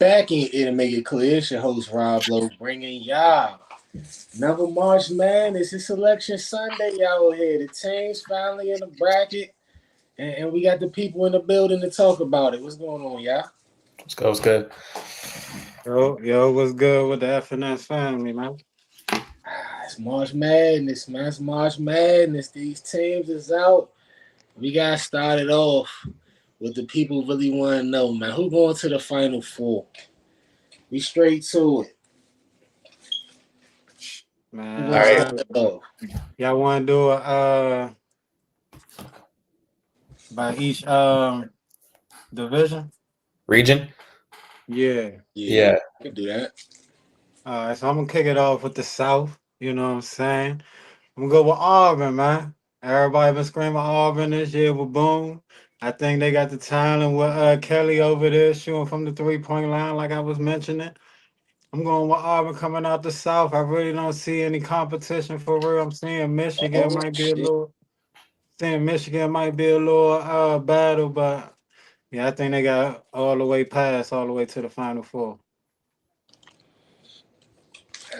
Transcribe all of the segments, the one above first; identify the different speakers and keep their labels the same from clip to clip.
Speaker 1: back in It'll Make It Clear. It's your host, Rob Lowe, bringing y'all another March Madness. It's Selection Sunday, y'all here. The team's finally in the bracket, and we got the people in the building to talk about it. What's going on, y'all?
Speaker 2: Let's go. What's good?
Speaker 3: Yo, what's good with the FNS family, man?
Speaker 1: It's March Madness, man. It's March Madness. These teams is out. We got started off with the people really want to know, man. Who going to the Final Four? We straight to it. Who
Speaker 3: Man,
Speaker 2: All
Speaker 1: wants to
Speaker 2: right.
Speaker 1: start off?
Speaker 3: y'all want to do a by each division?
Speaker 2: Region.
Speaker 3: Yeah.
Speaker 1: Yeah,
Speaker 2: Yeah.
Speaker 1: I can do that.
Speaker 3: All right, so I'm gonna kick it off with the South. You know what I'm saying? I'm gonna go with Auburn, man. Everybody been screaming Auburn this year with Boom. I think they got the talent with Kelly over there shooting from the 3-point line, like I was mentioning. I'm going with Auburn coming out the South. I really don't see any competition for real. I'm seeing Michigan
Speaker 1: Oh
Speaker 3: might be a
Speaker 1: shit!
Speaker 3: little. Saying Michigan might be a little battle, but yeah, I think they got all the way past, all the way to the Final Four.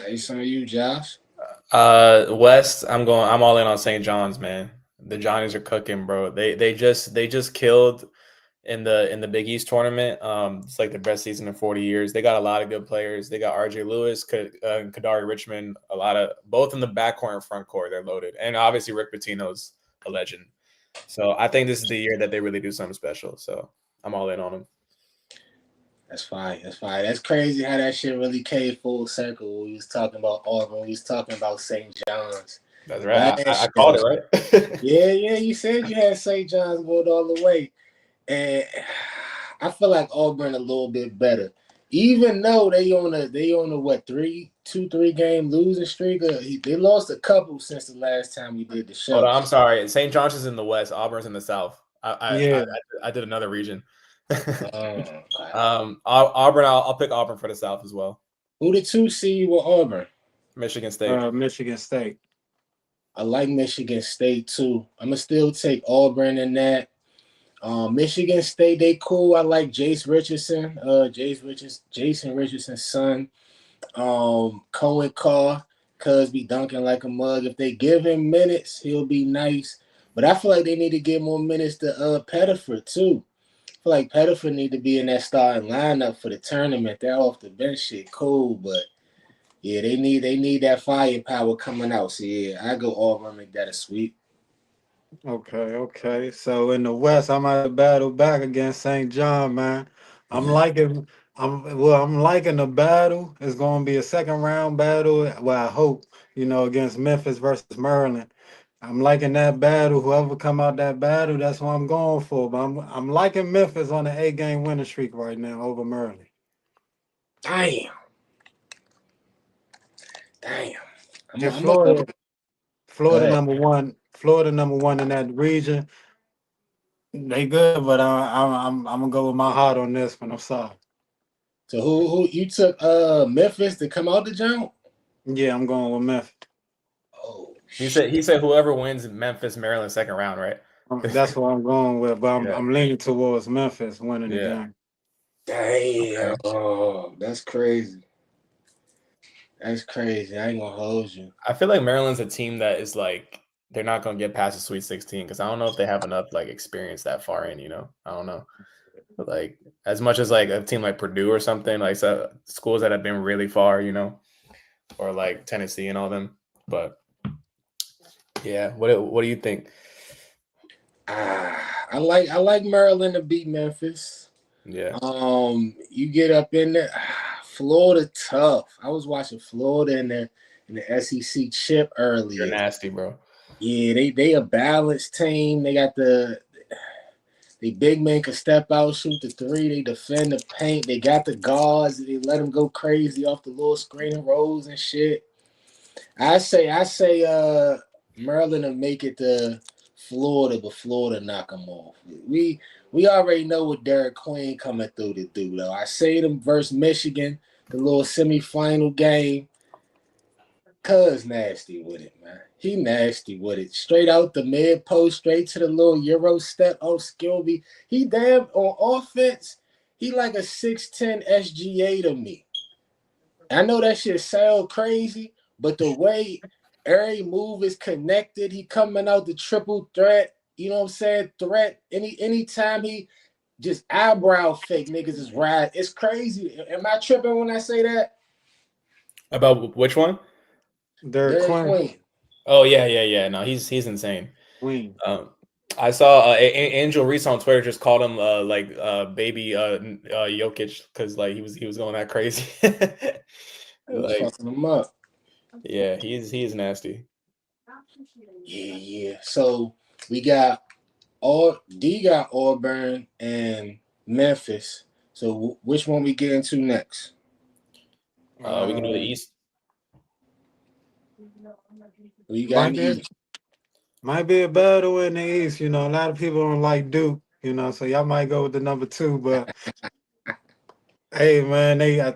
Speaker 1: It's on you, Josh.
Speaker 2: West. I'm all in on St. John's, man. The Johnnies are cooking, bro. They just killed in the Big East tournament. It's like the best season in 40 years. They got a lot of good players. They got R.J. Lewis, Kadari Richmond. A lot of both in the backcourt and front court. They're loaded, and obviously Rick Pitino's a legend. So I think this is the year that they really do something special. So I'm all in on them.
Speaker 1: That's fine. That's fine. That's crazy how that shit really came full circle. We was talking about Auburn. We was talking about St. John's
Speaker 2: That's right. I
Speaker 1: last
Speaker 2: called
Speaker 1: show.
Speaker 2: it right.
Speaker 1: Yeah. You said you had St. John's going all the way, and I feel like Auburn a little bit better, even though they on a what 3 game losing streak. They lost a couple since the last time we did the
Speaker 2: Hold
Speaker 1: show.
Speaker 2: on, I'm sorry. St. John's is in the west. Auburn's in the south.
Speaker 3: Yeah,
Speaker 2: I did another region.
Speaker 1: Okay.
Speaker 2: Auburn. I'll pick Auburn for the south as well.
Speaker 1: Who the 2 seed with Auburn?
Speaker 2: Michigan State.
Speaker 3: Michigan State.
Speaker 1: I like Michigan State too. I'm gonna still take Auburn in that. Michigan State, they cool. I like Jace Richardson. Jason Richardson's son. Cohen Carr, cuz be dunking like a mug. If they give him minutes, he'll be nice. But I feel like they need to give more minutes to Pettiford too. I feel like Pettiford need to be in that starting lineup for the tournament. That off the bench shit cool, but yeah, they need that firepower coming out. So yeah, I go Auburn, make that a sweep.
Speaker 3: Okay. So in the West, I'm at the battle back against St. John, man. I'm
Speaker 1: Yeah.
Speaker 3: liking. I'm liking the battle. It's going to be a second round battle. Well, I hope against Memphis versus Maryland. I'm liking that battle. Whoever come out that battle, that's what I'm going for. But I'm liking Memphis on the 8-game winning streak right now over Maryland.
Speaker 1: Damn. Damn. I'm,
Speaker 3: And
Speaker 1: I'm gonna go. Go
Speaker 3: Florida
Speaker 1: ahead.
Speaker 3: number one. Florida number one in that region. They good, but I'm gonna go with my heart on this one. I'm sorry.
Speaker 1: So who you took Memphis to come out the jump?
Speaker 3: Yeah, I'm going with Memphis.
Speaker 1: Oh
Speaker 2: He
Speaker 1: shit.
Speaker 2: said whoever wins Memphis Maryland second round, right?
Speaker 3: That's what I'm going with, but I'm,
Speaker 2: Yeah.
Speaker 3: I'm leaning towards Memphis winning the
Speaker 2: Yeah.
Speaker 3: game.
Speaker 1: Damn.
Speaker 2: Okay.
Speaker 1: Oh, that's crazy. That's crazy. I ain't gonna hold you.
Speaker 2: I feel like Maryland's a team that is like they're not gonna get past the Sweet 16 because I don't know if they have enough like experience that far in. I don't know. But, like as much as like a team like Purdue or something, like schools that have been really far, or like Tennessee and all them. But yeah, what do you think?
Speaker 1: I like Maryland to beat Memphis.
Speaker 2: Yeah,
Speaker 1: You get up in there. Florida tough. I was watching Florida in the SEC chip
Speaker 2: you're
Speaker 1: earlier.
Speaker 2: nasty, bro.
Speaker 1: Yeah, they a balanced team. They got the big men can step out, shoot the three. They defend the paint. They got the guards. They let them go crazy off the little screen and rolls and shit. I say Maryland will make it to Florida, but Florida knock them off. We already know what Derek Queen coming through to do though. I say them versus Michigan, the little semifinal game. Cuz nasty with it, man. He nasty with it. Straight out the mid post, straight to the little Euro step off Skilby. He damn on offense. He like a 6'10" SGA to me. I know that shit sound crazy, but the way every move is connected, he coming out the triple threat. You know what I'm saying? Threat. Anytime he just eyebrow fake niggas is right. It's crazy. Am I tripping when I say that?
Speaker 2: About which one?
Speaker 3: Derek
Speaker 1: Derek
Speaker 3: Queen.
Speaker 1: Queen.
Speaker 2: Oh yeah. No, he's insane.
Speaker 3: Queen.
Speaker 2: I saw Angel Reese on Twitter just called him like baby Jokic because like he was going that crazy.
Speaker 1: He was
Speaker 2: Like
Speaker 1: fucking him up.
Speaker 2: yeah, he's nasty.
Speaker 1: Yeah. So we got all D got Auburn and Memphis. So which one we get into next?
Speaker 2: We can do the
Speaker 3: Uh,
Speaker 2: East.
Speaker 1: Who you got in
Speaker 3: might
Speaker 1: the
Speaker 3: be
Speaker 1: East?
Speaker 3: might be a battle in the East. You know, a lot of people don't like Duke. You know, so y'all might go with the number two. But hey, man, I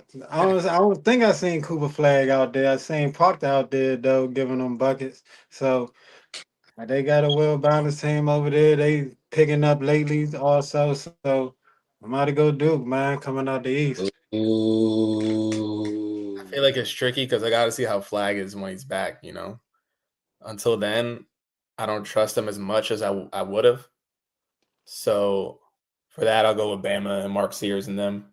Speaker 3: don't think I seen Cooper Flag out there. I seen Proctor out there though, giving them buckets. So they got a well balanced team over there. They picking up lately also. So I might go Duke, man, coming out the East.
Speaker 2: I
Speaker 1: Ooh.
Speaker 2: feel like it's tricky because I got to see how Flag is when he's back. You know, until then, I don't trust him as much as I would have. So for that, I'll go with Bama and Mark Sears and them.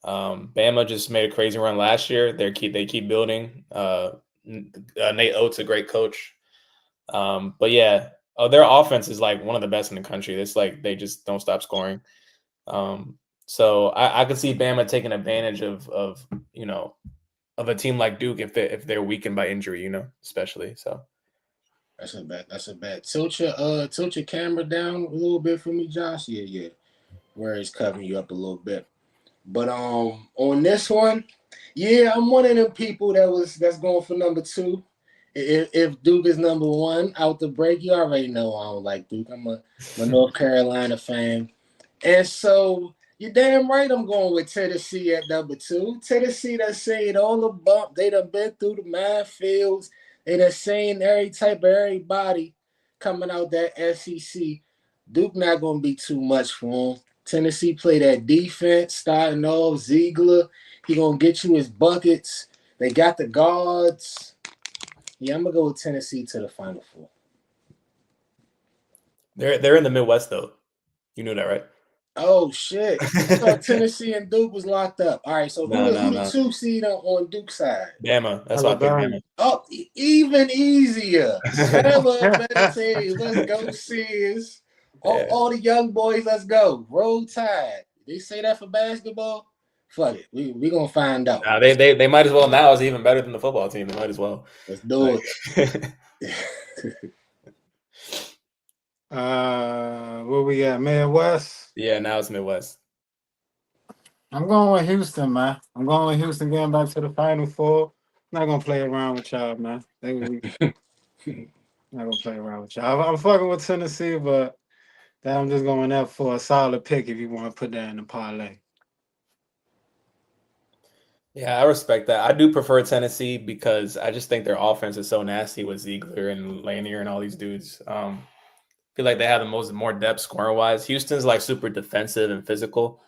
Speaker 2: Bama just made a crazy run last year. They keep building. Nate Oates a great coach. But yeah, their offense is like one of the best in the country. It's like they just don't stop scoring. So I could see Bama taking advantage of you know of a team like Duke if they're weakened by injury, you know, especially. So
Speaker 1: That's a bet. That's a bet. Tilt your camera down a little bit for me, Josh. Yeah, yeah. Where it's covering you up a little bit. But on this one, yeah, I'm one of them people that's going for number two. If Duke is number one out the break, you already know I don't like Duke. I'm a North Carolina fan. And so you're damn right I'm going with Tennessee at number two. Tennessee done seen all the bump. They done been through the minefields. They done seen every type of everybody coming out that SEC. Duke not gonna be too much for them. Tennessee play that defense, starting off Ziegler. He gonna get you his buckets. They got the guards. Yeah, I'm gonna go with Tennessee to the Final Four.
Speaker 2: they're in the Midwest though. You knew that, right?
Speaker 1: Oh shit! I thought Tennessee and Duke was locked up. All right, so
Speaker 2: No,
Speaker 1: who
Speaker 2: no,
Speaker 1: the
Speaker 2: no.
Speaker 1: two seed on Duke's side?
Speaker 2: Bama. That's why I picked
Speaker 3: Alabama.
Speaker 2: Bama.
Speaker 1: Oh, even easier. Bama better team. Let's go, Sears.
Speaker 2: Yeah.
Speaker 1: All the young boys, let's go. Roll Tide. They say that for basketball. Fuck it. We gonna find out.
Speaker 2: Nah, they might as well now. It's even better than the football team. They might as well.
Speaker 1: Let's do
Speaker 2: Like,
Speaker 1: it.
Speaker 3: Where we at? Midwest.
Speaker 2: yeah, now it's Midwest.
Speaker 3: I'm going with Houston, man. I'm going with Houston getting back to the Final Four. Not gonna play around with y'all, man. Not gonna play around with y'all. I'm fucking with Tennessee, but I'm just going there for a solid pick if you want to put that in the parlay.
Speaker 2: Yeah, I respect that. I do prefer Tennessee because I just think their offense is so nasty with Ziegler and Lanier and all these dudes. Feel like they have the more depth scoring wise. Houston's like super defensive and physical,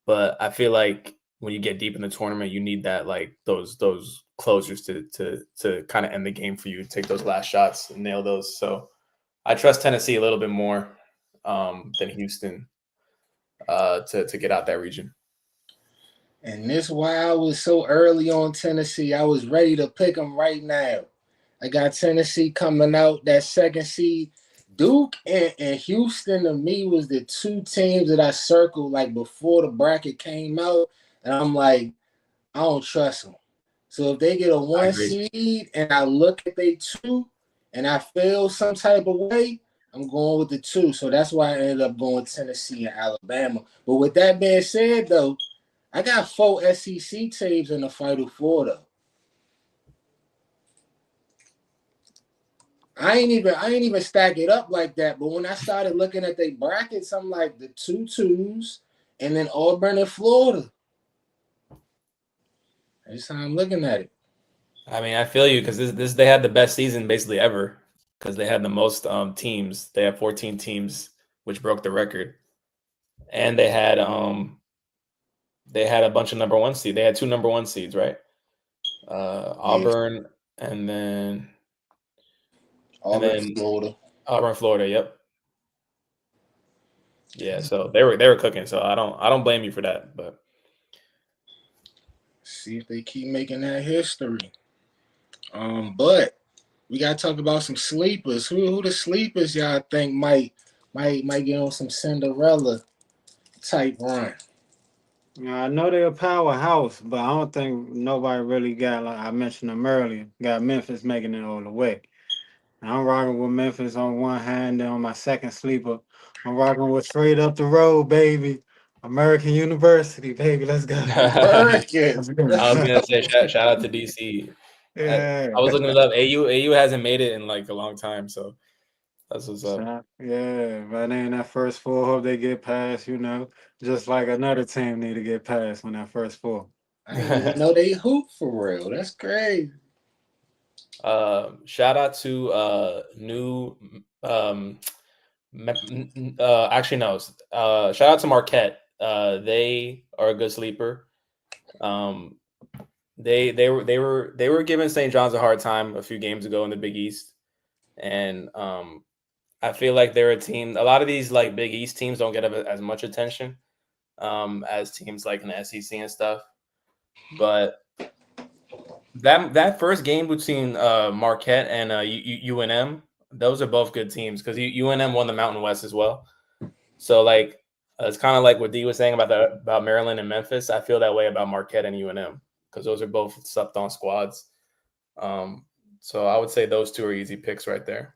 Speaker 2: but I feel like when you get deep in the tournament, you need that like those closers to kind of end the game for you, take those last shots and nail those. So I trust Tennessee a little bit more than Houston to get out that region.
Speaker 1: And this why I was so early on Tennessee. I was ready to pick them right now. I got Tennessee coming out that second seed. Duke and Houston to me was the two teams that I circled like before the bracket came out, and I'm like, I don't trust them. So if they get a
Speaker 2: I
Speaker 1: one
Speaker 2: agree.
Speaker 1: seed and I look at they two and I feel some type of way, I'm going with the two. So that's why I ended up going Tennessee and Alabama. But with that being said, though, I got 4 SEC teams in the Final Four though. I ain't even stack it up like that. But when I started looking at their brackets, I'm like the two twos and then Auburn and Florida. That's how I'm looking at it.
Speaker 2: I mean, I feel you because this they had the best season basically ever because they had the most teams. They had 14 teams, which broke the record, and they had They had a bunch of number one seeds. They had two number one seeds, right?
Speaker 1: Yeah,
Speaker 2: Auburn and then and
Speaker 1: Auburn,
Speaker 2: then
Speaker 1: Florida.
Speaker 2: Auburn, Florida. Yep. Yeah. So they were cooking. So I don't blame you for that. But
Speaker 1: See if they keep making that history. But we gotta talk about some sleepers. Who the sleepers y'all think might get on some Cinderella type run?
Speaker 3: Yeah, I know they're a powerhouse, but I don't think nobody really got, like I mentioned them earlier, got Memphis making it all the way. I'm rocking with Memphis on one hand, then on my second sleeper, I'm rocking with straight up the road, baby. American University, baby. Let's go.
Speaker 1: Americans.
Speaker 3: Let's go.
Speaker 2: I was gonna say shout out to DC. I was
Speaker 3: Yeah.
Speaker 2: looking it up. AU hasn't made it in like a long time, so that's what's up.
Speaker 3: Yeah, but in that first four, hope they get past, just like another team need to get past on that first four.
Speaker 1: I didn't even know they hoop for real. That's crazy.
Speaker 2: Shout out to new actually no. Shout out to Marquette. They are a good sleeper. Um, they were giving St. John's a hard time a few games ago in the Big East, and I feel like they're a team. A lot of these like Big East teams don't get as much attention as teams like in the SEC and stuff. But that first game between Marquette and UNM, those are both good teams because UNM won the Mountain West as well. So like it's kind of like what D was saying about Maryland and Memphis. I feel that way about Marquette and UNM because those are both slept on squads. So I would say those two are easy picks right there.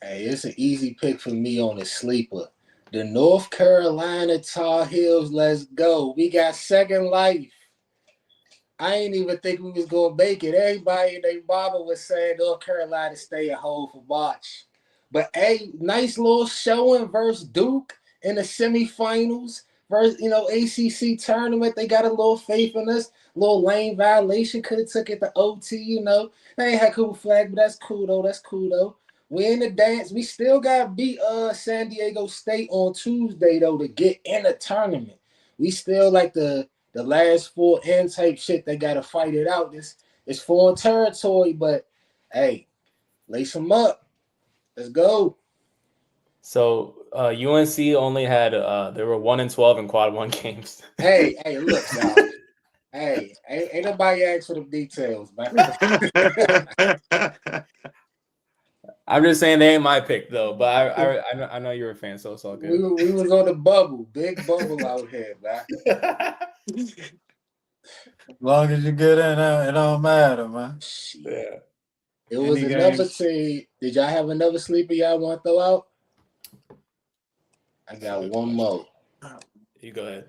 Speaker 1: Hey, it's an easy pick for me on the sleeper. The North Carolina Tar Heels, let's go. We got second life. I ain't even think we was gonna make it. Everybody and their mama was saying North Carolina stay at home for March. But hey, nice little showing versus Duke in the semifinals. Versus, ACC tournament. They got a little faith in us. Little lane violation. Could have took it to OT. They ain't had cool flag, but that's cool though. That's cool though. We in the dance. We still got beat San Diego State on Tuesday though to get in the tournament. We still like the last four in type shit. They gotta fight it out. It's foreign territory, but hey, lace them up. Let's go.
Speaker 2: So UNC only had they were 1-12 in quad one games.
Speaker 1: Hey, look, y'all. Hey, ain't nobody asked for the details, man.
Speaker 2: I'm just saying they ain't my pick though, but I know you're a fan, so it's all good.
Speaker 1: we was on the bubble, big bubble out here, man.
Speaker 3: As long as you get in, it don't matter, man.
Speaker 1: Shit.
Speaker 2: Yeah.
Speaker 1: It was
Speaker 3: Any
Speaker 1: another
Speaker 3: games.
Speaker 1: team. Did y'all have another sleeper y'all want to throw out? I got one more.
Speaker 2: You go ahead.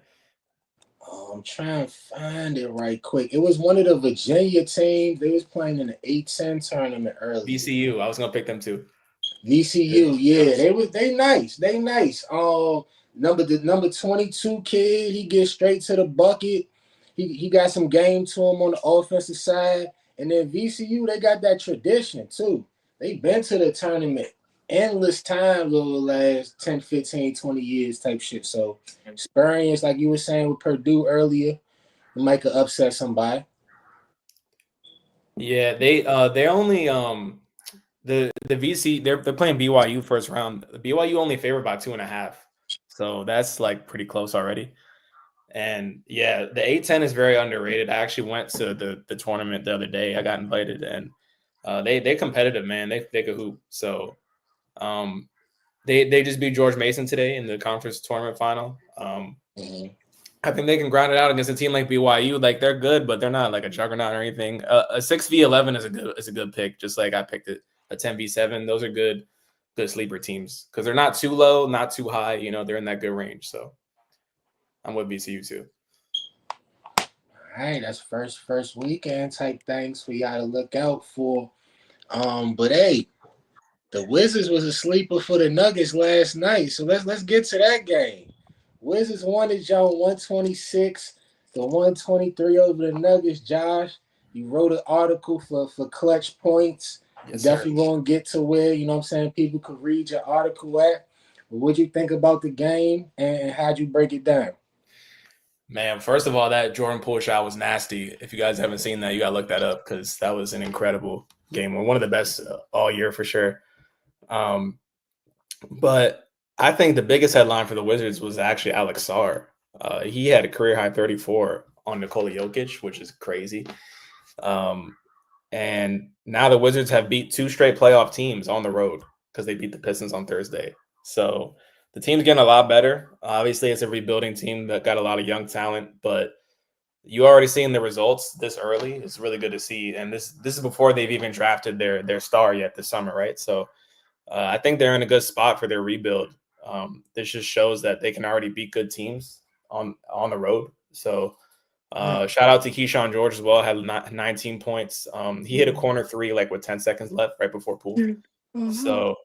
Speaker 1: I'm trying to find it right quick. It was one of the Virginia teams. They was playing in the A10 tournament earlier.
Speaker 2: VCU. I was gonna pick them too.
Speaker 1: VCU, yeah, they nice. They nice. The number 22 kid, he gets straight to the bucket. He got some game to him on the offensive side. And then VCU, they got that tradition too. They've been to the tournament endless times over the last 10, 15, 20 years type shit. So experience, like you were saying with Purdue earlier, might could upset somebody.
Speaker 2: Yeah, they only the VC they're playing BYU first round. BYU only favored by 2.5, so that's like pretty close already. And yeah, the A10 is very underrated. I actually went to the tournament the other day. I got invited, and they competitive, man. They could hoop. So they just beat George Mason today in the conference tournament final. I think they can grind it out against a team like BYU. Like they're good, but they're not like a juggernaut or anything. A 6v11 is a good pick. Just like I picked it, a 10v7. Those are good sleeper teams because they're not too low, not too high. They're in that good range. So I'm with BCU too.
Speaker 1: All right, that's first weekend type things for y'all to look out for. But hey, the Wizards was a sleeper for the Nuggets last night. So let's get to that game. Wizards won the Joe 126 to 123 over the Nuggets. Josh, you wrote an article for Clutch Points.
Speaker 2: Yes,
Speaker 1: Definitely going to get to where, people could read your article at. But what'd you think about the game and how'd you break it down?
Speaker 2: Man, first of all, that Jordan Poole shot was nasty. If you guys haven't seen that, you gotta look that up because that was an incredible game. One of the best all year for sure. Um, but I think the biggest headline for the Wizards was actually Alex Sarr. He had a career high 34 on Nikola Jokic, which is crazy. Um, and now the Wizards have beat two straight playoff teams on the road because they beat the Pistons on Thursday. So the team's getting a lot better. Obviously, it's a rebuilding team that got a lot of young talent, but you already seeing the results this early. It's really good to see, and this is before they've even drafted their star yet this summer, right? So I think they're in a good spot for their rebuild. This just shows that they can already beat good teams on the road. So shout out to Keyshawn George as well. Had 19 points. He hit a corner three like with 10 seconds left right before pool. So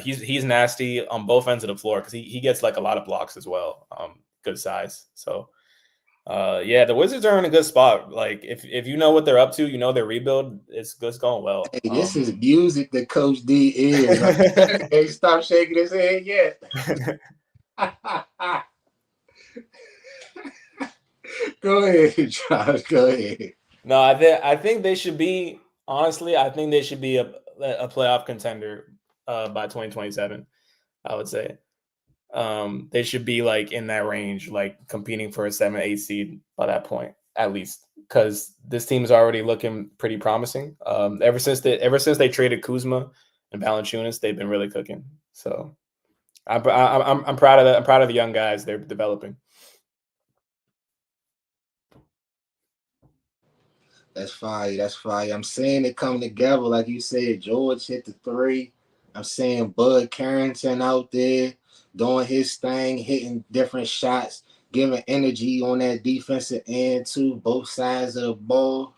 Speaker 2: he's nasty on both ends of the floor because he gets like a lot of blocks as well. Good size. So yeah, the Wizards are in a good spot. Like if you know what they're up to, you know their rebuild. It's going well.
Speaker 1: Hey, this is music that Coach D is. Hey, stop shaking his head yet. Go ahead, Josh. Go ahead.
Speaker 2: No, I think they should be honestly. I think they should be a playoff contender by 2027. I would say they should be like in that range, like competing for a 7, 8 seed by that point at least. Because this team is already looking pretty promising. Ever since they traded Kuzma and Valanciunas, they've been really cooking. So I'm proud of that. I'm proud of the young guys they're developing.
Speaker 1: That's fire. That's fire. I'm seeing it come together. Like you said, George hit the three. I'm seeing Bud Carrington out there doing his thing, hitting different shots, giving energy on that defensive end too, both sides of the ball.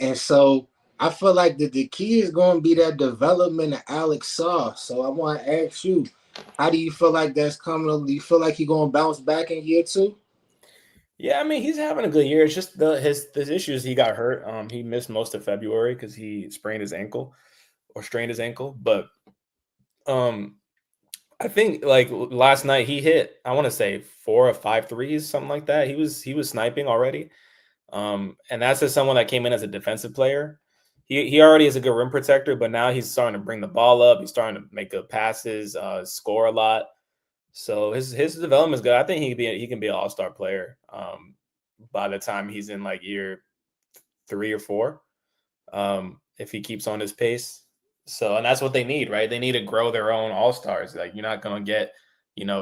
Speaker 1: And so I feel like the key is going to be that development of Alex Saw. So I want to ask you, how do you feel like that's coming? Do you feel like he's going to bounce back in year two?
Speaker 2: Yeah, I mean he's having a good year. It's just his issues. He got hurt. He missed most of February because he sprained his ankle or strained his ankle. But um, I think like last night he hit I want to say 4 or 5 threes, something like that. He was sniping already. And that's just someone that came in as a defensive player. He already is a good rim protector, but now he's starting to bring the ball up. He's starting to make good passes, score a lot. So his development is good. I think he can be an all-star player by the time he's in like year 3 or 4, if he keeps on his pace. So and that's what they need, right? They need to grow their own all-stars. Like you're not gonna get, you're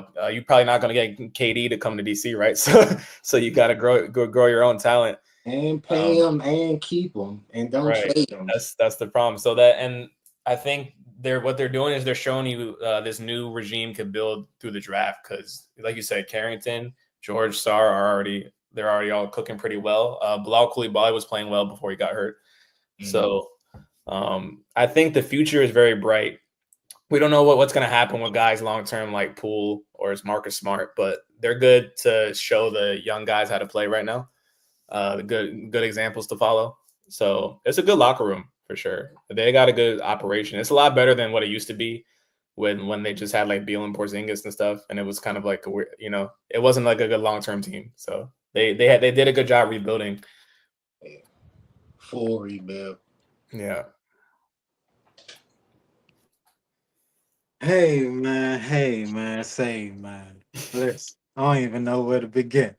Speaker 2: probably not gonna get KD to come to DC, right? So you got to grow your own talent
Speaker 1: And pay him and keep him and don't
Speaker 2: right.
Speaker 1: trade him.
Speaker 2: That's the problem. So that and I think what they're doing is they're showing you this new regime can build through the draft because, like you said, Carrington, George, Sarr they're already all cooking pretty well. Bilal Coulibaly was playing well before he got hurt. So I think the future is very bright. We don't know what's going to happen with guys long term like Poole or is Marcus Smart, but they're good to show the young guys how to play right now. Good examples to follow. So it's a good locker room for sure. They got a good operation. It's a lot better than what it used to be when they just had like Beal and Porzingis and stuff, and it was kind of like it wasn't like a good long term team. So they did a good job rebuilding.
Speaker 1: Full rebuild.
Speaker 2: Yeah.
Speaker 3: Hey man, say man. Listen, I don't even know where to begin.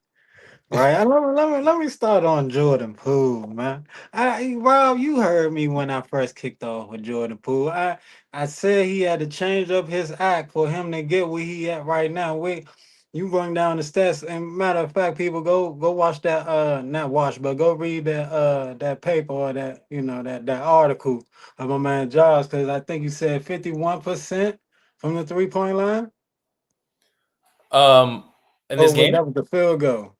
Speaker 3: Right. Let me start on Jordan Poole, man. Rob, you heard me when I first kicked off with Jordan Poole. I said he had to change up his act for him to get where he at right now. Wait, you bring down the stats. And matter of fact, people go watch that not watch, but go read that paper or that that article of my man Josh, because I think you said 51% from the 3-point line.
Speaker 2: Um, in
Speaker 3: Oh
Speaker 2: this
Speaker 3: wait,
Speaker 2: game,
Speaker 3: that was the field goal.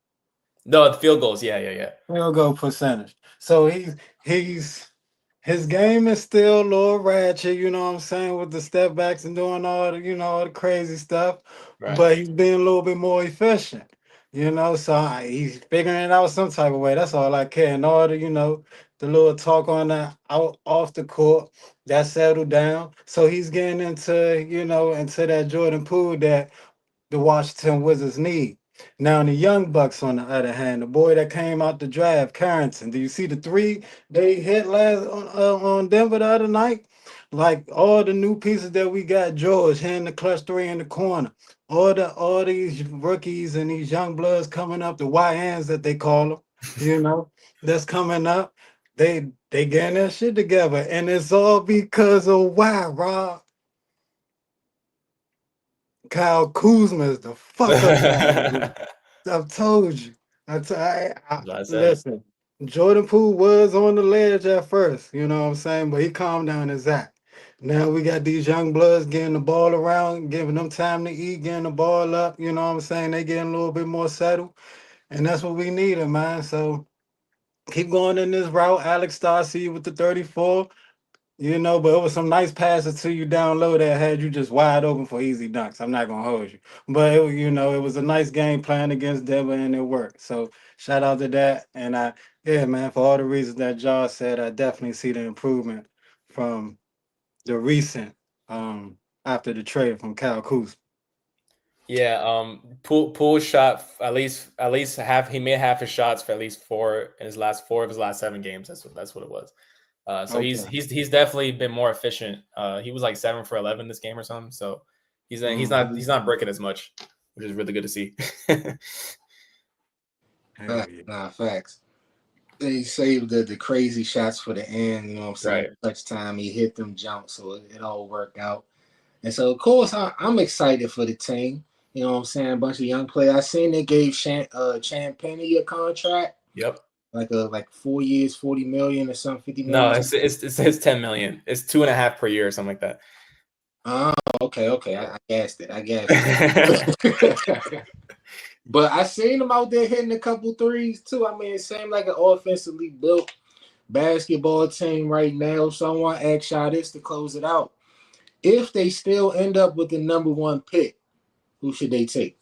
Speaker 2: no, the field goals. Yeah.
Speaker 3: Field goal percentage. So he's his game is still a little ratchet, you know what I'm saying, with the step backs and doing all the, all the crazy stuff.
Speaker 2: Right.
Speaker 3: But he's being a little bit more efficient, So he's figuring it out some type of way. That's all I care. And all the, the little talk on the out off the court, that settled down. So he's getting into, into that Jordan Poole that the Washington Wizards need. Now, the Young Bucks, on the other hand, the boy that came out the draft, Carrington. Do you see the three they hit last on Denver the other night? Like all the new pieces that we got, George hitting the clutch three in the corner. All these rookies and these young bloods coming up, the YNs that they call them, you know, that's coming up. They getting that shit together, and it's all because of why, Rob. Kyle Kuzma is the fuck up guy.
Speaker 2: That's
Speaker 3: I've told you.
Speaker 2: what I said.
Speaker 3: Listen. Jordan Poole was on the ledge at first, you know what I'm saying, but he calmed down his act. Now we got these young bloods getting the ball around, giving them time to eat, getting the ball up. You know what I'm saying? They getting a little bit more settled, and that's what we needed, man. So keep going in this route. Alex Starcy with the 34. You know, but it was some nice passes to you down low that had you just wide open for easy dunks. I'm not gonna hold you, but it was a nice game playing against Denver and it worked. So shout out to that. And yeah, man, for all the reasons that Josh said, I definitely see the improvement from the recent after the trade from Kyle Kuzma.
Speaker 2: Yeah, Poole shot at least half. He made half his shots for at least four of his last 7 games. That's what it was. So he's
Speaker 3: Okay.
Speaker 2: he's he's definitely been more efficient. He was like 7 for 11 this game or something. So he's not breaking as much, which is really good to see.
Speaker 3: Hell yeah.
Speaker 1: Nah, facts. They saved the crazy shots for the end. You know what I'm saying?
Speaker 2: Right.
Speaker 1: Clutch time, he hit them jumps, so it all worked out. And so, of course, I'm excited for the team. You know what I'm saying? A bunch of young players. I seen they gave Champagne a contract,
Speaker 2: Yep.
Speaker 1: like 4 years, 40 million or something, 50
Speaker 2: No,
Speaker 1: million.
Speaker 2: it's 10 million. It's 2.5 per year or something like that.
Speaker 1: Oh, okay. I gassed it. I gassed it. But I seen him out there hitting a couple threes too. I mean, it seemed like an offensively built basketball team right now. So I want to ask y'all this to close it out. If they still end up with the number one pick, who should they take?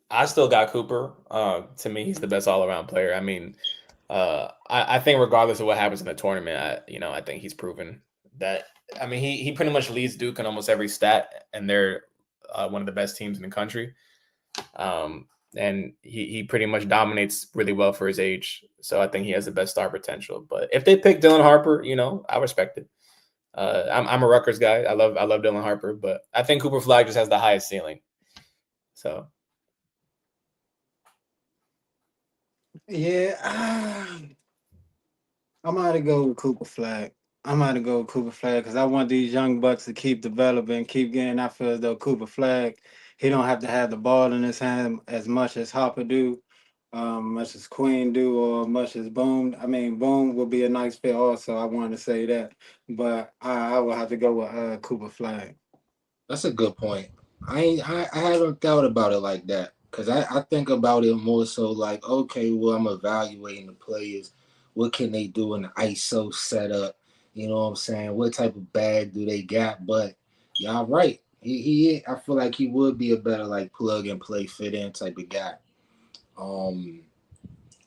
Speaker 2: I still got Cooper. To me, he's the best all around player. I mean, I think regardless of what happens in the tournament, I think he's proven that. I mean, he pretty much leads Duke in almost every stat, and they're one of the best teams in the country. And he pretty much dominates really well for his age. So I think he has the best star potential. But if they pick Dylan Harper, I respect it. I'm a Rutgers guy. I love Dylan Harper, but I think Cooper Flag just has the highest ceiling. So
Speaker 3: Yeah, I'm gonna go with Cooper Flag. I'm gonna go with Cooper Flag because I want these young bucks to keep developing, keep getting. I feel as though Cooper Flag, he don't have to have the ball in his hand as much as Hopper do, much as Queen do, or much as Boom. I mean, Boom would be a nice fit also. I wanted to say that, but I will have to go with Cooper Flag.
Speaker 1: That's a good point. I haven't thought about it like that because I think about it more so like, okay, well, I'm evaluating the players. What can they do in the ISO setup? You know what I'm saying? What type of bag do they got? But y'all right. I feel like he would be a better like plug and play fit in type of guy. Um,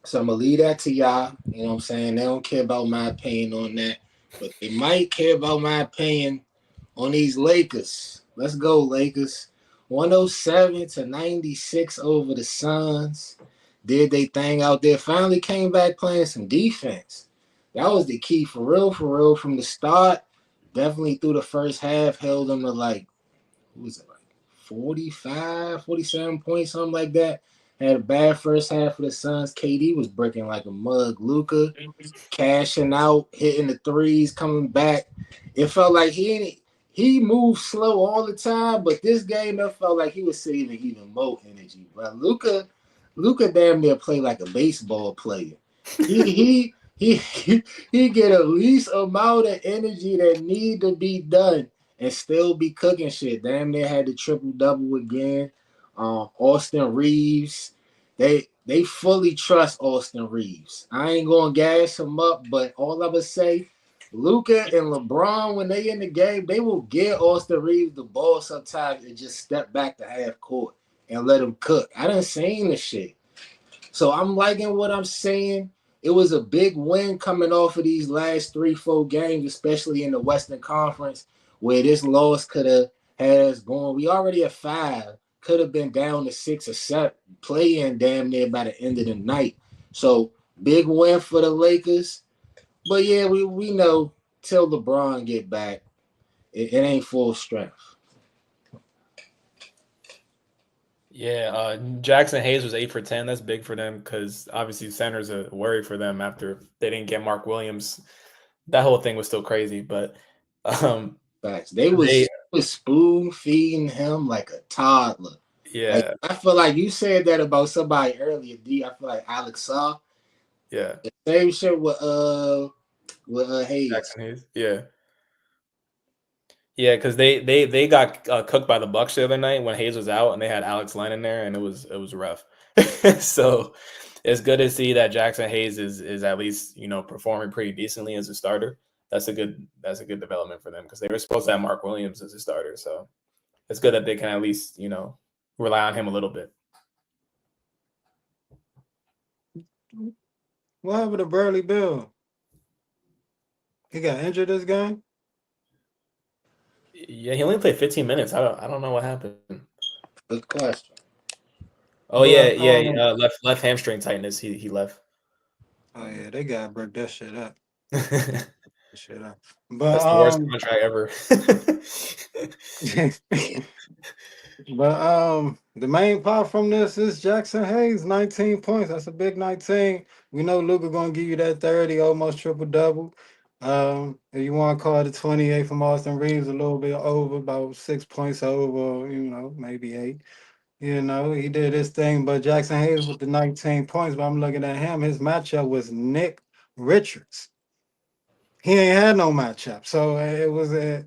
Speaker 1: so I'm gonna leave that to y'all. You know what I'm saying? They don't care about my opinion on that, but they might care about my opinion on these Lakers. Let's go, Lakers. 107-96 over the Suns. Did they thing out there. Finally came back playing some defense. That was the key for real, from the start. Definitely through the first half, held them to like, what was it, like 45, 47 points, something like that. Had a bad first half for the Suns. KD was breaking like a mug. Luka cashing out, hitting the threes, coming back. It felt like he moved slow all the time, but this game it felt like he was saving even more energy. But Luka damn near played like a baseball player. He get a least amount of energy that need to be done and still be cooking shit. Damn near had the triple double again. Austin Reeves, they fully trust Austin Reeves. I ain't gonna gas him up, but all I would say, Luka and LeBron, when they in the game, they will get Austin Reeves the ball sometimes and just step back to half court and let him cook. I done seen the shit. So I'm liking what I'm saying. It was a big win coming off of these last 3, 4 games, especially in the Western Conference, where this loss could have had us going. We already at 5. Could have been down to 6 or 7, playing damn near by the end of the night. So big win for the Lakers. But yeah, we know till LeBron get back, it ain't full strength.
Speaker 2: Yeah, Jackson Hayes was 8 for 10. That's big for them because obviously center's a worry for them after they didn't get Mark Williams. That whole thing was still crazy, but um,
Speaker 1: Facts. They
Speaker 2: they
Speaker 1: was spoon feeding him like a toddler. Like
Speaker 2: yeah
Speaker 1: I feel like you said that about somebody earlier, D. I feel like Alex saw
Speaker 2: yeah
Speaker 1: the same shit with Hayes.
Speaker 2: Jackson Hayes yeah because they got cooked by the Bucks the other night when Hayes was out and they had Alex Len in there and it was rough. So it's good to see that Jackson Hayes is at least performing pretty decently as a starter. That's a good development for them because they were supposed to have Mark Williams as a starter. So it's good that they can at least rely on him a little bit.
Speaker 3: What happened to Bradley Bill? He got injured this game.
Speaker 2: Yeah, he only played 15 minutes. I don't know what happened.
Speaker 1: Good question.
Speaker 2: Oh yeah,
Speaker 3: But
Speaker 2: yeah, left hamstring tightness. He left.
Speaker 3: oh yeah, they gotta break that shit up.
Speaker 2: That's
Speaker 3: Shit up. But
Speaker 2: the worst contract ever.
Speaker 3: but the main part from this is Jackson Hayes, 19 points. That's a big 19. We know Luka gonna give you that 30, almost triple double. If you want to call it a 28 from Austin Reeves, a little bit over, about 6 points over, maybe 8. He did his thing, but Jackson Hayes with the 19 points. But I'm looking at him. His matchup was Nick Richards. He ain't had no matchup, so it was a.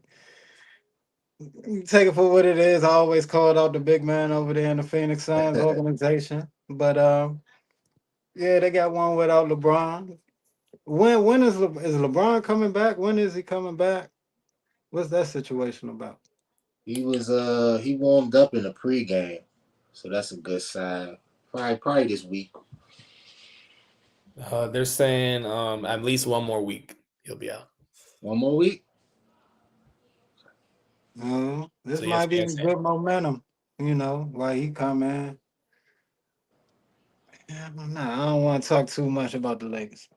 Speaker 3: You take it for what it is. I always called out the big man over there in the Phoenix Suns organization, but yeah, they got one without LeBron. When is LeBron coming back? When is he coming back? What's that situation about?
Speaker 1: He warmed up in the pregame, so that's a good sign. Probably this week.
Speaker 2: They're saying at least one more week he'll be out.
Speaker 1: One more week.
Speaker 3: This
Speaker 2: So
Speaker 3: might be
Speaker 2: ESPN saying
Speaker 3: good momentum. While he come in. Yeah, I don't want to talk too much about the Lakers.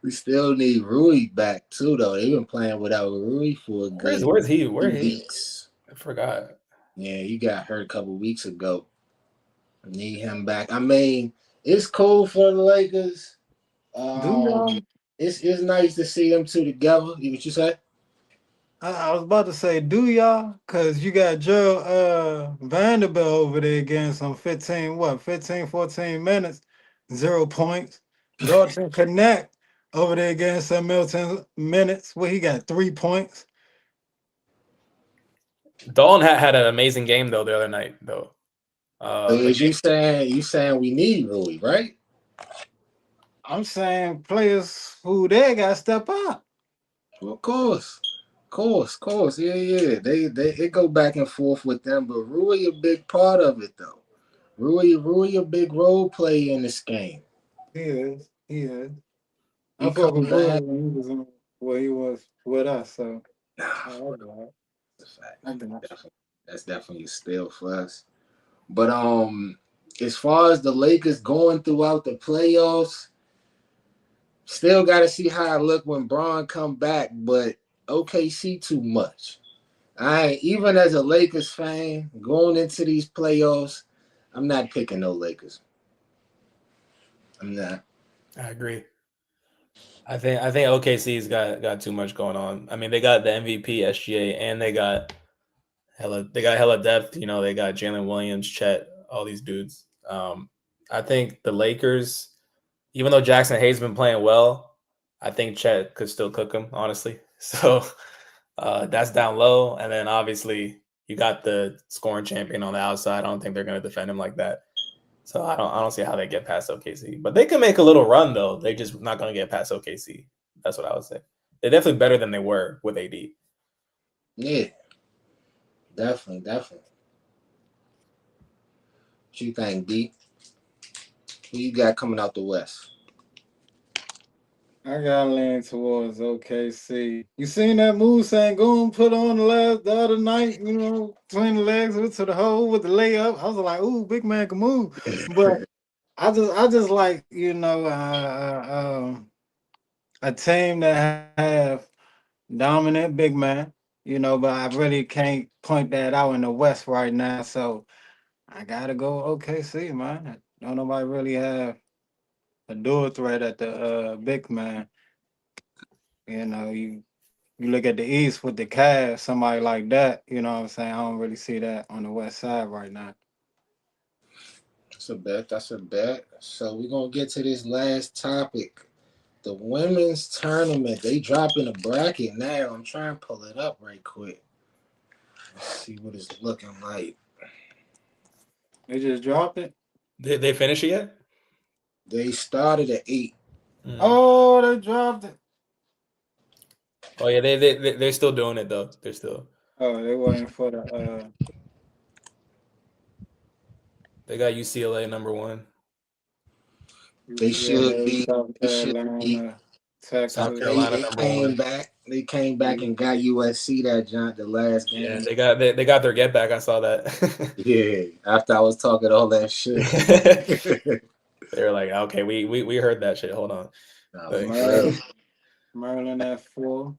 Speaker 1: We still need Rui back too, though. They've been playing without Rui for a good
Speaker 2: where's he?
Speaker 1: 2 weeks.
Speaker 2: I forgot.
Speaker 1: Yeah, he got hurt a couple weeks ago. Need him back. I mean, it's cool for the Lakers.
Speaker 3: Do y'all?
Speaker 1: It's nice to see them two together. What you say?
Speaker 3: I was about to say, do y'all? Because you got Joe Vanderbilt over there getting some 14 minutes, 0 points. Dalton Connect over there getting some Milton minutes. He got 3 points.
Speaker 2: Dalton had an amazing game though the other night though. The
Speaker 1: Is
Speaker 2: game,
Speaker 1: you saying we need Rui, right?
Speaker 3: I'm saying players who they got to step up.
Speaker 1: Well, of course. Yeah. They it go back and forth with them, but Rui a big part of it though. Rui a big role player in this game.
Speaker 3: He is. He is. I
Speaker 1: He
Speaker 3: fuck
Speaker 1: come
Speaker 3: with Roy
Speaker 1: back.
Speaker 3: when he was where he was with us. So I
Speaker 1: Nah,
Speaker 3: like that.
Speaker 1: that's a fact.
Speaker 3: I got
Speaker 1: That's definitely a steal for us. But as far as the Lakers going throughout the playoffs, still got to see how it look when Braun come back. But OKC too much. I even as a Lakers fan going into these playoffs, I'm not picking no Lakers. I'm not.
Speaker 2: I agree. I think OKC's got too much going on. I mean, they got the MVP SGA and they got hella depth. They got Jalen Williams, Chet, all these dudes. I think the Lakers, even though Jackson Hayes been playing well, I think Chet could still cook him, honestly. So that's down low, and then obviously you got the scoring champion on the outside. I don't think they're going to defend him like that. So I don't see how they get past OKC, but they can make a little run though. They just not going to get past OKC. That's what I would say. They're definitely better than they were with AD.
Speaker 1: Yeah, definitely. What you think, D? Who you got coming out the West?
Speaker 3: I gotta lean towards OKC. You seen that move Sangoon put on the other night, between the legs went to the hole with the layup. I was like, ooh, big man can move. But I just like, a team that have dominant big man, but I really can't point that out in the West right now. So I gotta go OKC, man. Don't nobody really have a dual threat at the big man. You look at the East with the Cavs, somebody like that. You know what I'm saying? I don't really see that on the West Side right now.
Speaker 1: That's a bet. That's a bet. So we're gonna get to this last topic. The women's tournament. They dropping a bracket now. I'm trying to pull it up right quick. Let's see what it's looking like.
Speaker 3: They just dropped it.
Speaker 2: They finish it yet?
Speaker 1: They started at 8.
Speaker 2: Mm.
Speaker 3: Oh, they dropped it.
Speaker 2: Oh yeah, they're still doing it though. They're still
Speaker 3: Oh, they waiting for the
Speaker 2: they got UCLA number one,
Speaker 1: They should
Speaker 3: UCLA,
Speaker 1: be.
Speaker 3: South
Speaker 1: They should be.
Speaker 3: Carolina,
Speaker 2: South
Speaker 3: Texas.
Speaker 1: They
Speaker 2: Carolina
Speaker 1: they
Speaker 2: number
Speaker 1: came
Speaker 2: one.
Speaker 1: back. They came back and got USC that jump the last
Speaker 2: Yeah,
Speaker 1: game.
Speaker 2: they got their get back. I saw that.
Speaker 1: Yeah. After I was talking all that shit.
Speaker 2: They were like, okay, we heard that shit. Hold on.
Speaker 1: Nah,
Speaker 2: Like,
Speaker 1: for real.
Speaker 3: Maryland at 4.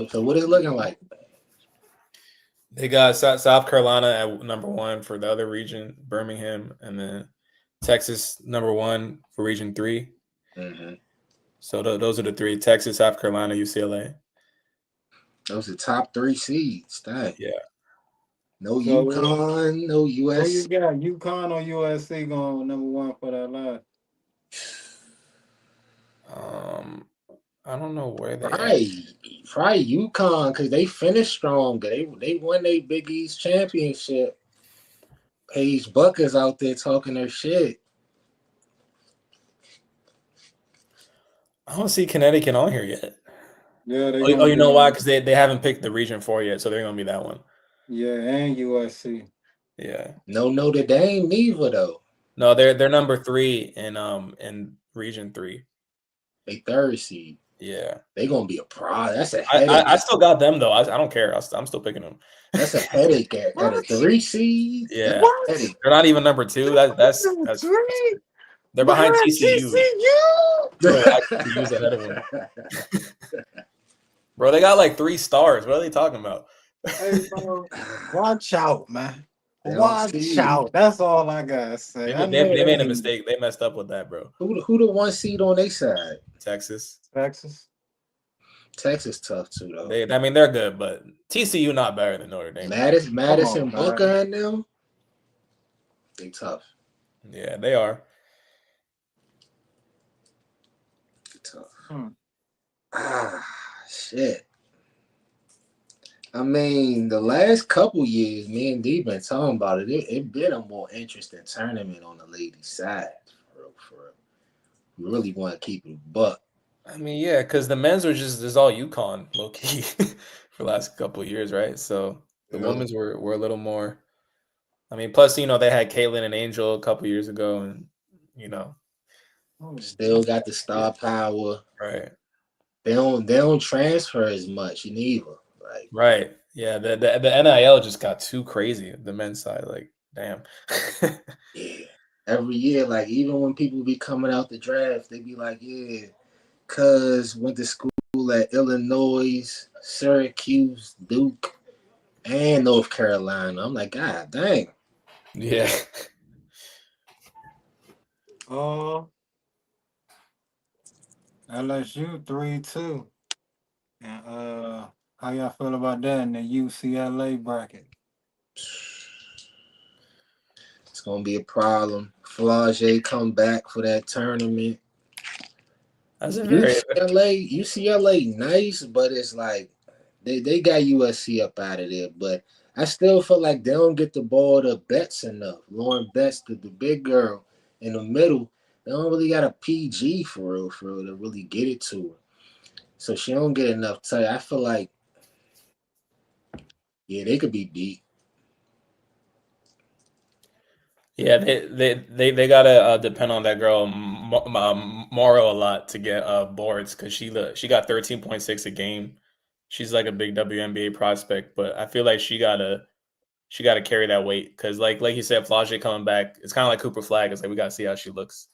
Speaker 1: So what is looking like?
Speaker 2: they got South Carolina at number one for the other region, Birmingham, and then Texas number one for region 3.
Speaker 1: Mm-hmm.
Speaker 2: So those are the three: Texas, South Carolina, UCLA.
Speaker 1: Those are top 3 seeds. Dang.
Speaker 2: Yeah.
Speaker 1: No
Speaker 3: So
Speaker 1: UConn, no
Speaker 3: who you
Speaker 1: US.
Speaker 3: got? UConn or USC going number 1 for that last?
Speaker 2: Um, I don't know where they at.
Speaker 1: Probably UConn because they finished strong. They won their Big East championship. Paige Buckers out there talking their shit.
Speaker 2: I don't see Connecticut on here yet.
Speaker 3: Yeah, they're
Speaker 2: Oh,
Speaker 3: gonna
Speaker 2: you
Speaker 3: be
Speaker 2: know why?
Speaker 3: on.
Speaker 2: Because they haven't picked the region 4 yet, so they're gonna be that one.
Speaker 3: Yeah, and USC.
Speaker 2: Yeah.
Speaker 1: No Notre Dame neither though.
Speaker 2: No, they're number 3 in region 3.
Speaker 1: They 3rd seed.
Speaker 2: Yeah.
Speaker 1: They gonna be a problem. That's a
Speaker 2: I
Speaker 1: headache.
Speaker 2: still got them though. I don't care. I'm still picking them.
Speaker 1: That's a headache at a
Speaker 3: What?
Speaker 1: 3 seed. That's
Speaker 2: Yeah.
Speaker 1: a
Speaker 3: What?
Speaker 1: headache.
Speaker 2: They're not even number 2. That's
Speaker 3: Three
Speaker 2: they're behind
Speaker 3: behind
Speaker 2: TCU.
Speaker 3: TCU.
Speaker 2: Bro, TCU's ahead of them. Bro, they got like 3 stars. What are they talking about?
Speaker 3: Hey, bro, watch out, man.
Speaker 1: They don't
Speaker 3: Watch
Speaker 1: see
Speaker 3: out. That's all I gotta say. I know
Speaker 2: They made a
Speaker 3: they
Speaker 2: mistake. They messed up with that, bro.
Speaker 1: who the 1 seed on their side.
Speaker 2: Texas.
Speaker 3: Texas.
Speaker 1: Texas tough too though.
Speaker 2: I mean, they're good, but TCU not better than Notre Dame.
Speaker 3: Come on,
Speaker 1: Madison
Speaker 3: man.
Speaker 1: Booker and them. They tough.
Speaker 2: Yeah, they are.
Speaker 1: They tough.
Speaker 3: Hmm.
Speaker 1: Shit. I mean, the last couple years, me and D been talking about it. It been a more interesting tournament on the ladies' side. For real. We really want to keep it a buck.
Speaker 2: I mean, yeah, because the men's were just all UConn, low key, for the last couple of years, right? So the
Speaker 1: Yeah.
Speaker 2: women's were a little more. I mean, plus they had Caitlin and Angel a couple years ago, and
Speaker 1: Still got the star power.
Speaker 2: right,
Speaker 1: They don't transfer as much neither. Like
Speaker 2: right, yeah. The NIL just got too crazy. The men's side, like, damn.
Speaker 1: yeah. Every year, like even when people be coming out the draft, they be like, yeah, cuz went to school at Illinois, Syracuse, Duke, and North Carolina. I'm like, God dang.
Speaker 2: Yeah.
Speaker 3: Oh, LSU 3-2. And how y'all feel about that in the UCLA bracket?
Speaker 1: It's gonna be a problem. Flage come back for that tournament.
Speaker 2: That's a very
Speaker 1: UCLA nice, but it's like they got USC up out of there. But I still feel like they don't get the ball to Betts enough. Lauren Betts, the big girl in the middle, they don't really got a PG for real to really get it to her. So she don't get enough time. I feel like, yeah, they could be beat.
Speaker 2: Yeah, they gotta depend on that girl Morrow a lot to get boards because she got 13.6 a game. She's like a big WNBA prospect, but I feel like she gotta carry that weight because like you said, Flau'jae coming back. It's kind of like Cooper Flag. It's like we gotta see how she looks.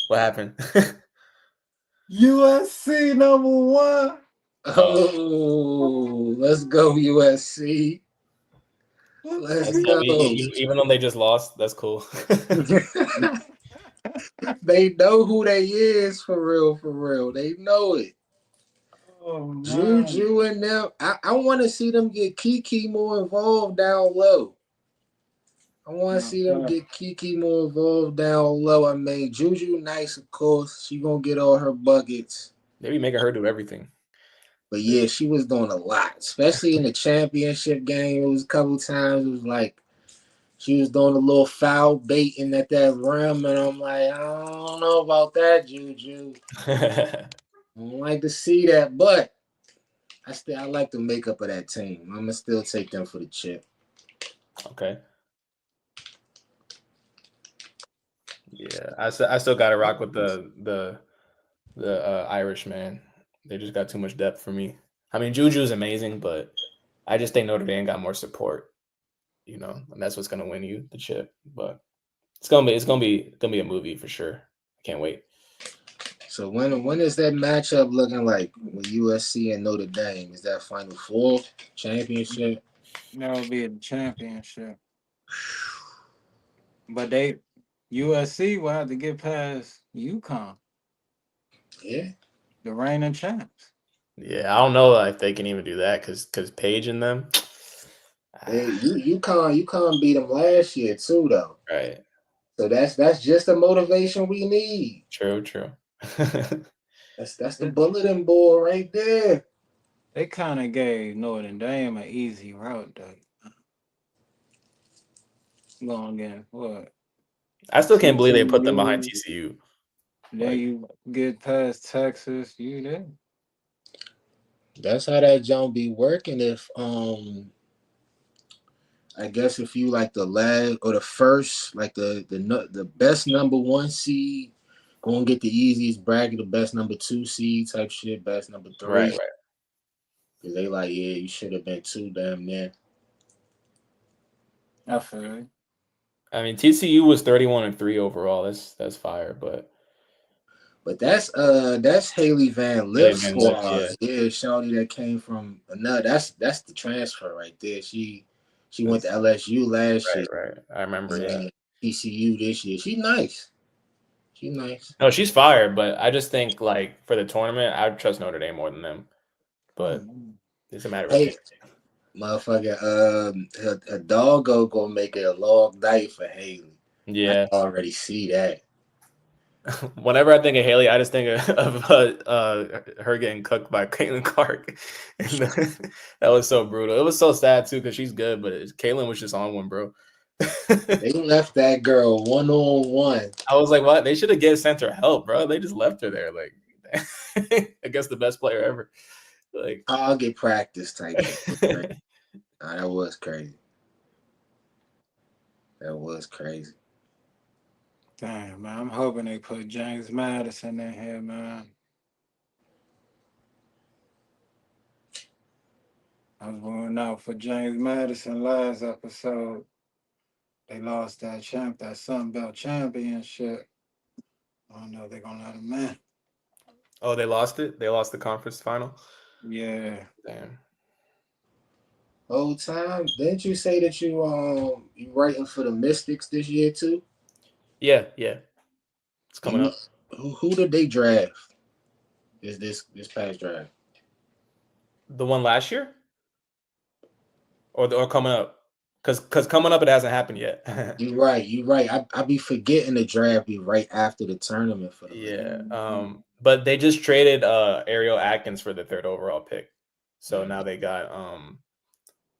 Speaker 2: What happened?
Speaker 3: USC #1.
Speaker 1: Oh, let's go USC. Let's
Speaker 2: That's cool.
Speaker 1: go.
Speaker 2: Even though they just lost, that's cool.
Speaker 1: They know who they is for real, for real. They know it.
Speaker 3: Oh man.
Speaker 1: Juju and them. I want to see them get Kiki more involved down low. I want to
Speaker 3: No,
Speaker 1: see them get Kiki more involved down low. I mean, Juju nice, of course. She gonna get all her buckets.
Speaker 2: They be making her do everything.
Speaker 1: But yeah, she was doing a lot, especially in the championship game. It was a couple times. It was like she was doing a little foul baiting at that rim, and I'm like, I don't know about that, Juju. I don't like to see that, but I like the makeup of that team. I'm gonna still take them for the chip.
Speaker 2: Okay. Yeah, I still got to rock with the Irish, man. They just got too much depth for me. I mean, Juju's amazing, but I just think Notre Dame got more support, and that's what's gonna win you the chip. But it's gonna be a movie for sure. I can't wait.
Speaker 1: So when is that matchup looking like with USC and Notre Dame? Is that Final Four championship?
Speaker 3: that'll be a championship. But USC will have to get past UConn,
Speaker 1: Yeah.
Speaker 3: the reigning champs.
Speaker 2: Yeah, I don't know if they can even do that because Paige and them.
Speaker 1: UConn beat them last year too, though.
Speaker 2: Right.
Speaker 1: So that's just the motivation we need.
Speaker 2: True.
Speaker 1: That's the bulletin board right there.
Speaker 3: They kind of gave Notre Dame an easy route, though. Going against what?
Speaker 2: I still can't believe they put them behind
Speaker 3: TCU.
Speaker 2: TCU.
Speaker 3: Then you get past Texas, you there.
Speaker 1: That's how that jump be working. If I guess if you like the last or the first, like the best #1 seed, gonna get the easiest bracket, the best #2 seed type shit, best #3.
Speaker 2: Right.
Speaker 1: Cause they like, yeah, you should have been too damn near.
Speaker 3: I feel it.
Speaker 2: I mean, TCU was 31-3 overall. That's fire, but
Speaker 1: But that's Haley Van
Speaker 2: Haley
Speaker 1: Lith
Speaker 2: Van Lith,
Speaker 1: squad. Yeah, Shawty that came from no, that's the transfer right there. She went to LSU last year
Speaker 2: right. I remember.
Speaker 1: and
Speaker 2: Yeah.
Speaker 1: then TCU this year. She nice. She nice.
Speaker 2: No, she's fire, but I just think like for the tournament, I would trust Notre Dame more than them. But it's a matter of
Speaker 1: Hey,
Speaker 2: opinion.
Speaker 1: motherfucker, her doggo gonna make it a long night for Haley.
Speaker 2: Yeah.
Speaker 1: I already see that.
Speaker 2: Whenever I think of Haley, I just think of her getting cooked by Caitlin Clark. That was so brutal. It was so sad too because she's good, but Caitlin was just on one, bro.
Speaker 1: They left that girl 1-on-1.
Speaker 2: I was like, what? They should have sent her help, bro. They just left her there, like I guess the best player ever. Like
Speaker 1: I'll get practice type. That was crazy. That was crazy.
Speaker 3: Damn, man. I'm hoping they put James Madison in here, man. I was going out for James Madison last episode. They lost that Sun Belt championship. I don't know if they're gonna let him in.
Speaker 2: Oh, they lost it? They lost the conference final?
Speaker 3: Yeah.
Speaker 2: Damn.
Speaker 1: Whole time, didn't you say that you writing for the Mystics this year too?
Speaker 2: Yeah. It's coming up.
Speaker 1: Who did they draft? This past draft?
Speaker 2: The one last year? Or coming up? Because coming up it hasn't happened yet.
Speaker 1: You're right. I be forgetting the draft be right after the tournament for the
Speaker 2: Yeah. But they just traded Ariel Atkins for the 3rd overall pick. So now they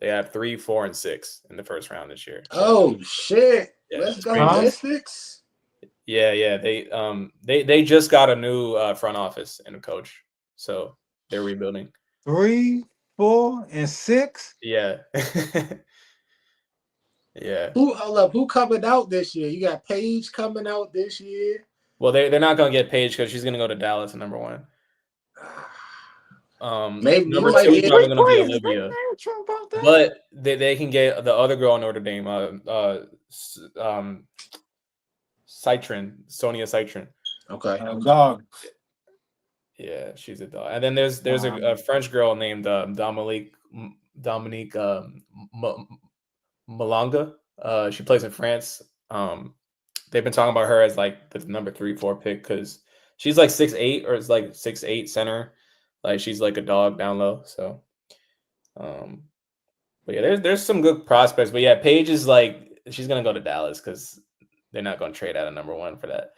Speaker 2: have 3, 4, and 6 in the first round this year. So,
Speaker 1: oh shit!
Speaker 2: Yeah,
Speaker 1: Let's go
Speaker 3: crazy.
Speaker 1: Mystics.
Speaker 2: Yeah. They just got a new front office and a coach, so they're rebuilding.
Speaker 3: 3, 4, and 6.
Speaker 2: Yeah. Yeah.
Speaker 1: Hold up? Who coming out this year? You got Paige coming out this year.
Speaker 2: Well, they're not gonna get Paige because she's gonna go to Dallas at number one.
Speaker 1: Maybe you
Speaker 2: Number
Speaker 1: might
Speaker 2: two is
Speaker 1: be
Speaker 2: probably
Speaker 3: Wait,
Speaker 2: gonna be
Speaker 3: please,
Speaker 2: Olivia,
Speaker 3: man, Trump about that.
Speaker 2: but they can get the other girl in Notre Dame, Citrin, Sonia Citrin.
Speaker 1: okay.
Speaker 3: Dog.
Speaker 2: Yeah, she's a dog. And then there's a French girl named Dominique Malanga. She plays in France. They've been talking about her as like the number 3-4 pick because she's like 6'8" or it's like 6'8" center. Like she's like a dog down low. So, but yeah, there's some good prospects. But yeah, Paige is like she's gonna go to Dallas because they're not gonna trade out a number one for that.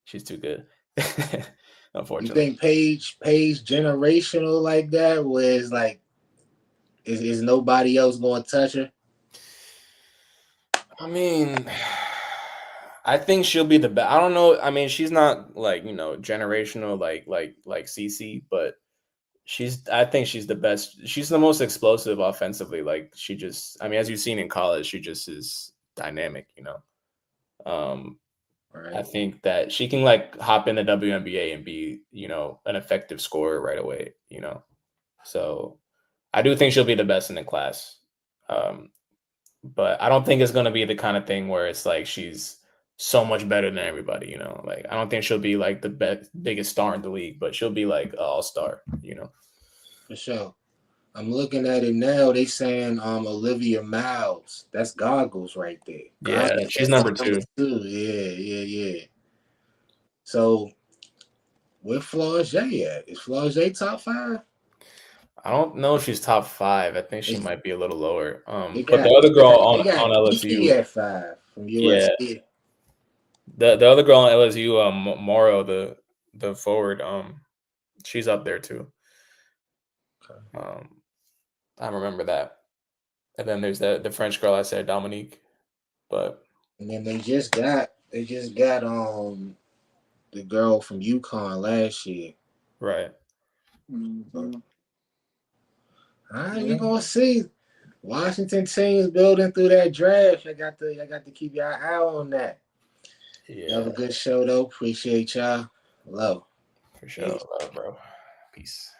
Speaker 2: She's too good.
Speaker 1: You
Speaker 2: Unfortunately.
Speaker 1: think Paige generational like that, where it's like is nobody else going to touch her?
Speaker 2: I mean, I think she'll be the best. I don't know. I mean, she's not like generational like CC, but I think she's the best. She's the most explosive offensively. Like she just. I mean, as you've seen in college, she just is dynamic. I
Speaker 1: Right.
Speaker 2: think that she can like hop in the WNBA and be an effective scorer right away. So I do think she'll be the best in the class. But I don't think it's going to be the kind of thing where it's like she's so much better than everybody, Like I don't think she'll be like the biggest star in the league, but she'll be like an all-star.
Speaker 1: For sure. I'm looking at it now. They saying Olivia Miles. That's Goggles right there.
Speaker 2: Yeah,
Speaker 1: Goggles
Speaker 2: she's
Speaker 1: at
Speaker 2: number
Speaker 1: number
Speaker 2: 2.
Speaker 1: 2. Yeah. So where Flores J at? Is Flores J top 5?
Speaker 2: I don't know if she's top 5. I think she
Speaker 1: They,
Speaker 2: might be a little lower.
Speaker 1: they
Speaker 2: But the
Speaker 1: got
Speaker 2: other girl
Speaker 1: they
Speaker 2: on
Speaker 1: got Kiki
Speaker 2: LSU,
Speaker 1: at 5 from
Speaker 2: yeah,
Speaker 1: USC.
Speaker 2: the other girl on LSU, Morrow, the forward, she's up there too. I remember that. And then there's the French girl I said, Dominique. But
Speaker 1: And then they just got the girl from UConn last year.
Speaker 2: right.
Speaker 3: Mm-hmm.
Speaker 1: All right, we gonna see. Washington teams building through that draft. I got to keep y'all eye on that. Have
Speaker 2: Yeah,
Speaker 1: a good show though. Appreciate y'all. Love.
Speaker 2: for sure. Love, bro. Peace.